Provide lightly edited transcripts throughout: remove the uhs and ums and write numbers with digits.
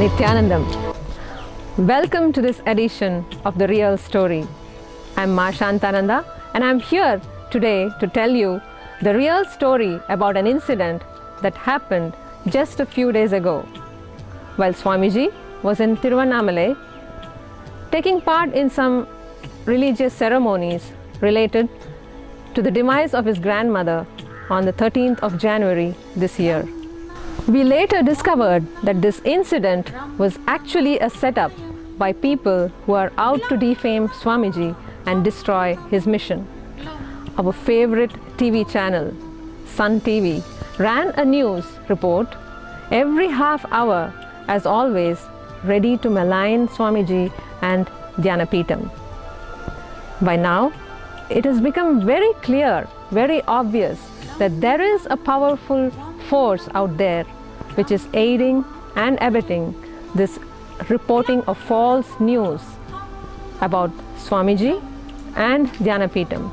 Nithyanandam. Welcome to this edition of The Real Story. I'm Shantananda and I'm here today to tell you the real story about an incident that happened just a few days ago. While Swamiji was in Tiruvannamalai, taking part in some religious ceremonies related to the demise of his grandmother on the 13th of January this year. We later discovered that this incident was actually a setup by people who are out to defame Swamiji and destroy his mission. Our favorite TV channel, Sun TV, ran a news report every half hour, as always, ready to malign Swamiji and Dhyanapeetham. By now, it has become very clear, very obvious that there is a powerful force out there which is aiding and abetting this reporting of false news about Swamiji and Dhyanapeetham,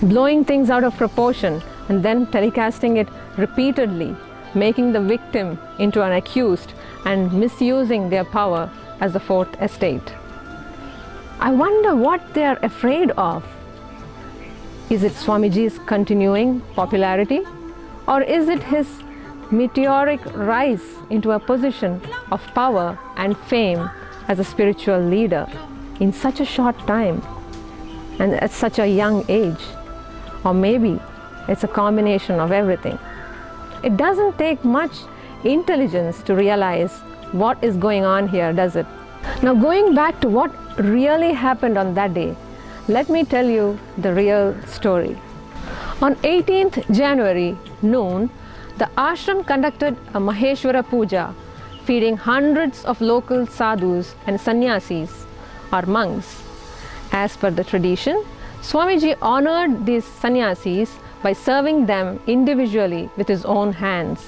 blowing things out of proportion and then telecasting it repeatedly, making the victim into an accused and misusing their power as the fourth estate. I wonder what they are afraid of. Is it Swamiji's continuing popularity, or is it his meteoric rise into a position of power and fame as a spiritual leader in such a short time and at such a young age? Or maybe it's a combination of everything. It doesn't take much intelligence to realize what is going on here, does it? Now, going back to what really happened on that day, let me tell you the real story. On 18th January noon, the ashram conducted a Maheshwara Puja, feeding hundreds of local sadhus and sannyasis or monks. As per the tradition, Swamiji honored these sannyasis by serving them individually with his own hands.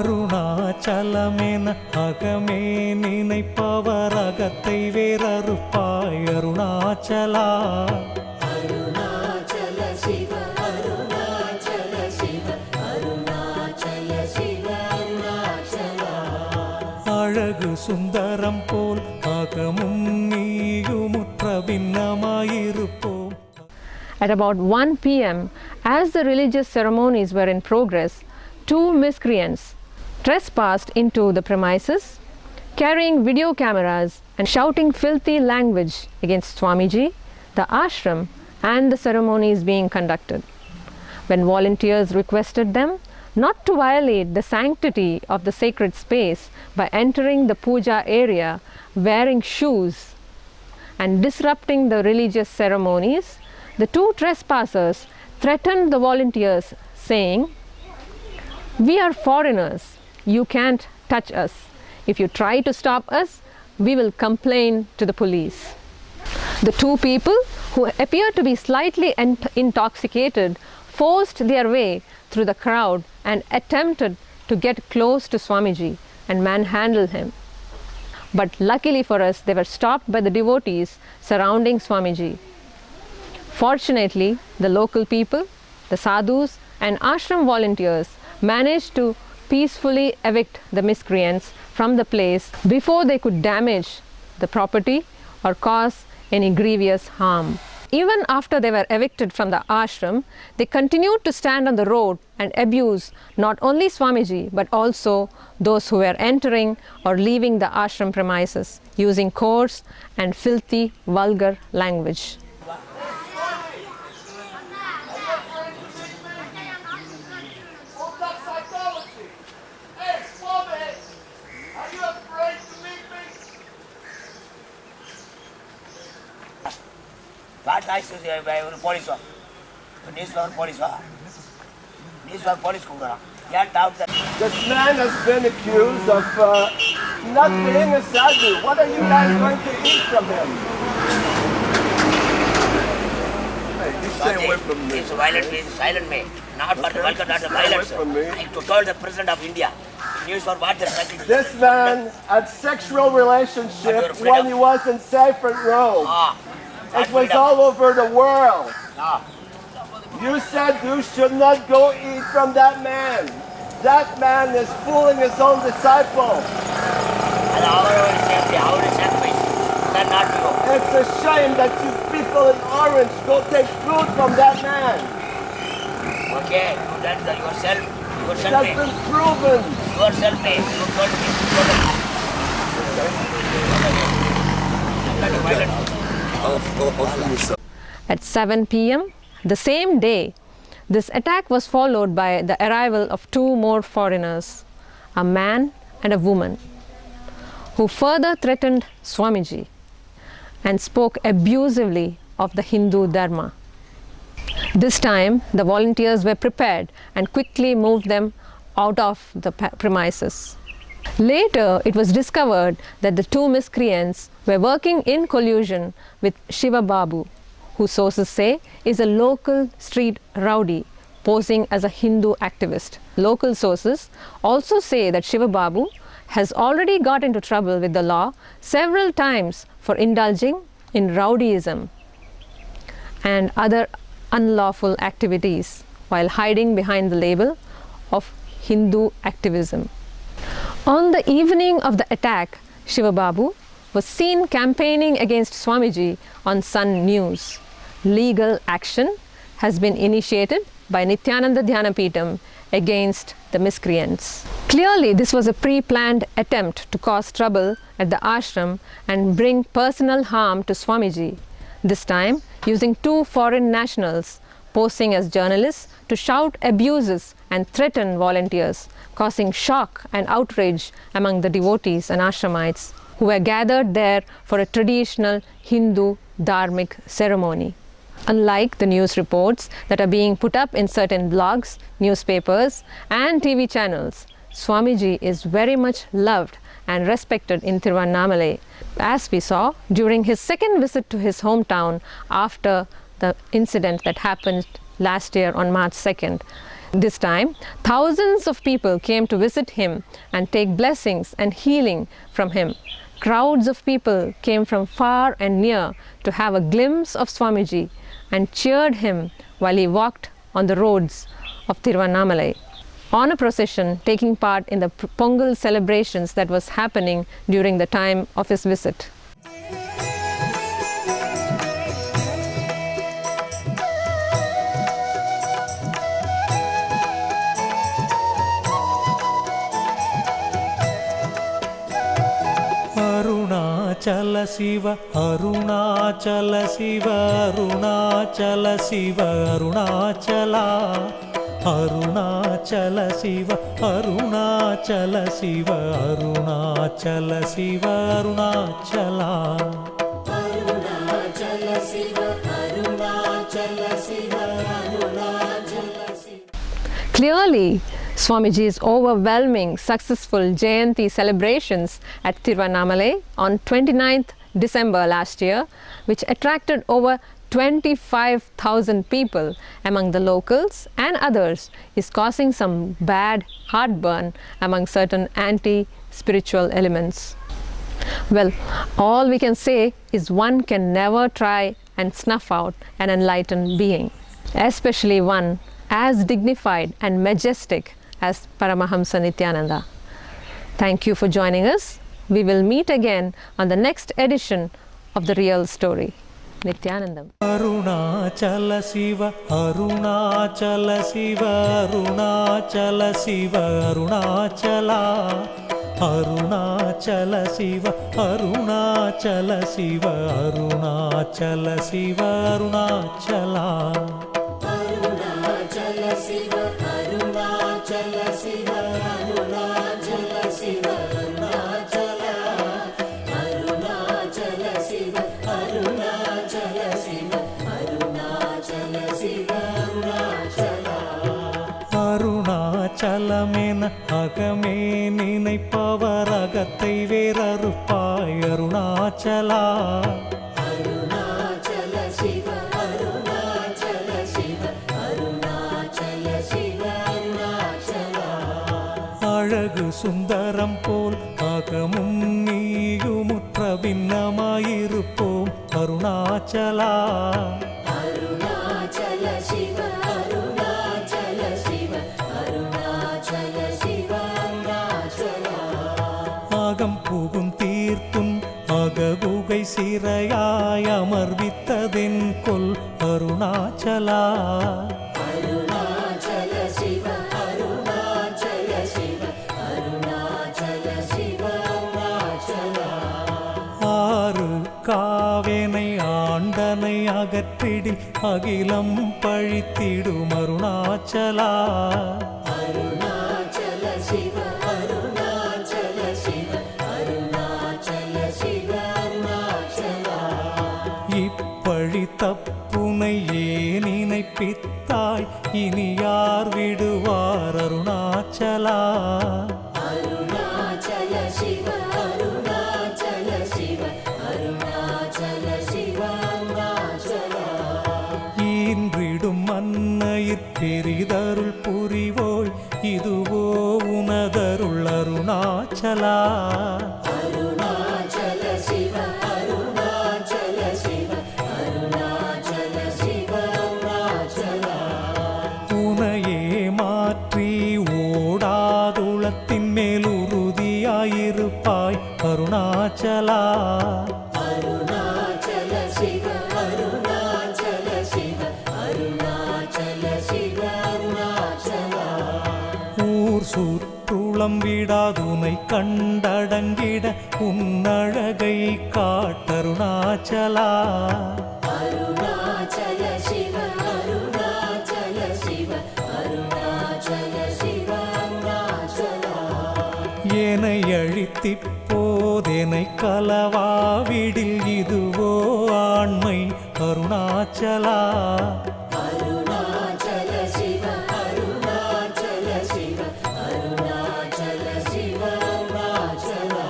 அருணாச்சலமென அகமே நினைப்பவர் அகத்தை வேறறுப்பாய் அருணாச்சலா. அருணாச்சல சிவ அருணாச்சல சிவ அருணாச்சல சிவ அருணாச்சலா. அழகு சுந்தரம் போல் அகமும் நீயுமுற்ற பின்னமாயிருப்போம். At about 1 p.m., as the religious ceremonies were in progress, two miscreants trespassed into the premises, carrying video cameras and shouting filthy language against Swamiji, the ashram, and the ceremonies being conducted. When volunteers requested them not to violate the sanctity of the sacred space by entering the puja area, wearing shoes, and disrupting the religious ceremonies, the two trespassers threatened the volunteers, saying, "We are foreigners. You can't touch us. If you try to stop us, we will complain to the police." The two people, who appeared to be slightly intoxicated, forced their way through the crowd and attempted to get close to Swamiji and manhandle him. But luckily for us, they were stopped by the devotees surrounding Swamiji. Fortunately, the local people, the sadhus, and ashram volunteers managed to peacefully evict the miscreants from the place before they could damage the property or cause any grievous harm. Even after they were evicted from the ashram, they continued to stand on the road and abuse not only Swamiji but also those who were entering or leaving the ashram premises using coarse and filthy, vulgar language. What I say, police war. News war, police war. News war, police war. Can't doubt that. This man has been accused of not being a sadhu. What are you guys going to eat from him? Hey, you stay away from me. It's violent, silent man. Not for the vulgar, not the violence. I told the President of India. News for what? This man had sexual relationship when he was in safe Rome. It was all over the world. You said you should not go eat from that man. That man is fooling his own disciples. It's a shame that you people in orange go take food from that man. Okay, you done that yourself. It has been proven. Yourself made. You told me. At 7 p.m. the same day, this attack was followed by the arrival of two more foreigners, a man and a woman, who further threatened Swamiji and spoke abusively of the Hindu Dharma. This time, the volunteers were prepared and quickly moved them out of the premises. Later, it was discovered that the two miscreants were working in collusion with Shiva Babu, who sources say is a local street rowdy posing as a Hindu activist. Local sources also say that Shiva Babu has already got into trouble with the law several times for indulging in rowdyism and other unlawful activities while hiding behind the label of Hindu activism. On the evening of the attack, Shiva Babu was seen campaigning against Swamiji on Sun News. Legal action has been initiated by Nithyananda Dhyanapitham against the miscreants. Clearly, this was a pre-planned attempt to cause trouble at the ashram and bring personal harm to Swamiji, this time using two foreign nationals posing as journalists to shout abuses and threaten volunteers, causing shock and outrage among the devotees and ashramites who were gathered there for a traditional Hindu dharmic ceremony. Unlike the news reports that are being put up in certain blogs, newspapers and TV channels, Swamiji is very much loved and respected in Tiruvannamalai, as we saw during his second visit to his hometown after the incident that happened last year on March 2nd. This time, thousands of people came to visit him and take blessings and healing from him. Crowds of people came from far and near to have a glimpse of Swamiji and cheered him while he walked on the roads of Tiruvannamalai on a procession taking part in the Pongal celebrations that was happening during the time of his visit. Arunachala Shiva, Arunachala Shiva, Arunachala Shiva, Arunachala. Arunachala Shiva, Arunachala Shiva, Arunachala Shiva, Arunachala. Arunachala Shiva, Arunachala Shiva, Arunachala Shiva. Clearly, Swamiji's overwhelming successful Jayanti celebrations at Tiruvannamalai on 29th December last year, which attracted over 25,000 people among the locals and others, is causing some bad heartburn among certain anti-spiritual elements. Well, all we can say is one can never try and snuff out an enlightened being, especially one as dignified and majestic as Paramahamsa Nithyananda. Thank you for joining us. We will meet again on the next edition of The Real Story. Nithyanandam. Arunachala Shiva, Arunachala Shiva, Arunachala Shiva, Arunachala. Arunachala Shiva, Arunachala Shiva, Arunachala Shiva, Arunachala. Arunachala Shiva, Arunachala Shiva, Arunachala Shiva, Arunachala. Arunachala Shiva, Arunachala Shiva, Arunachala Shiva, Arunachala. அருணாச்சலமென அகமே நினைப்பவர் அகத்தை வேறறுப்பாய் அருணாச்சலா. அருணாச்சல சிவ, அருணாச்சல சிவ, அருணாச்சல சிவ, அருணாச்சலா. அழகு அழகு சுந்தரம் போல் அகமும் நீயுமுற்ற பின்னமாயிருப்போம் அருணாச்சலா. அருணாச்சல சிவ அருணாச்சல சிவ அருணாச்சல சிவ அருணாச்சலா. அகம் புகும் தீர்த்தும் அககுகை சிறையாய் அமர்வித்ததென் கொல் அருணாச்சலா. அருணாச்சல சிவ அருணாச்சல சிவ அருணாச்சல சிவ அருணாச்சலா. ஆறு காவேனை ஆண்டனை அகற்றிடில் அகிலம் பழித்திடும் அருணாச்சலா. அருணாச்சல சிவ அருணாச்சல சிவ அருணாச்சல சிவ அருணாச்சலா. இப்பழி தப்புனை ஏன் நினைப்பித்தாய் இனி யார் விடுவார் அருணாச்சலா. அருணாச்சல சிவ அருணாச்சல சிவ அருணாச்சல சிவ அருணாச்சலா. ஈன்றிடும் மன்னையிற் பெரிதருள் புரிவோய் இதுவோ உனதருள் அருணாச்சலா. அருணாச்சல சிவ அருணாச்சல சிவ அருணாச்சல சிவ அருணாச்சலா. உனையே மாற்றி ஓடாதுளத்தின் மேல் உறுதியாயிருப்பாய் அருணாச்சலா. அருணாச்சல சிவ அருணாச்சல சிவ அருணாச்சல சிவ அருணாச்சலா. ஊர் சுற்றுளம் விடாதுனை கண்டடங்கிட உன்னழகை காட்டருணாச்சலா. அருணாச்சல சிவ அருணாச்சல சிவ அருணாச்சல சிவ அருணாச்சலா. என்னை அழித்திப்போதெனை கலவாவிடில் இதுவோ ஆண்மை அருணாச்சலா. அருணாச்சல சிவ அருணாச்சல சிவ அருணாச்சல சிவ அருணாச்சலா.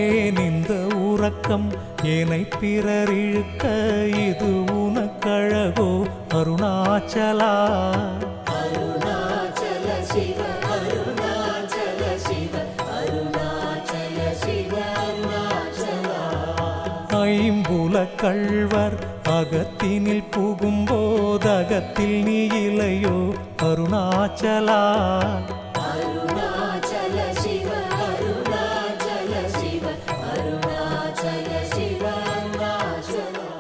ஏன் இந்த உறக்கம் என்னை பிறர் இழுக்க இது உனக்கழகோ அருணாச்சலா. அருணாச்சல சிவ அருணாச்சல சிவ அருணாச்சல சிவ அருணாச்சலா. ஐம்புல கள்வர் அகத்தினில் புகும்போதகத்தில் நீ இலையோ அருணாச்சலா.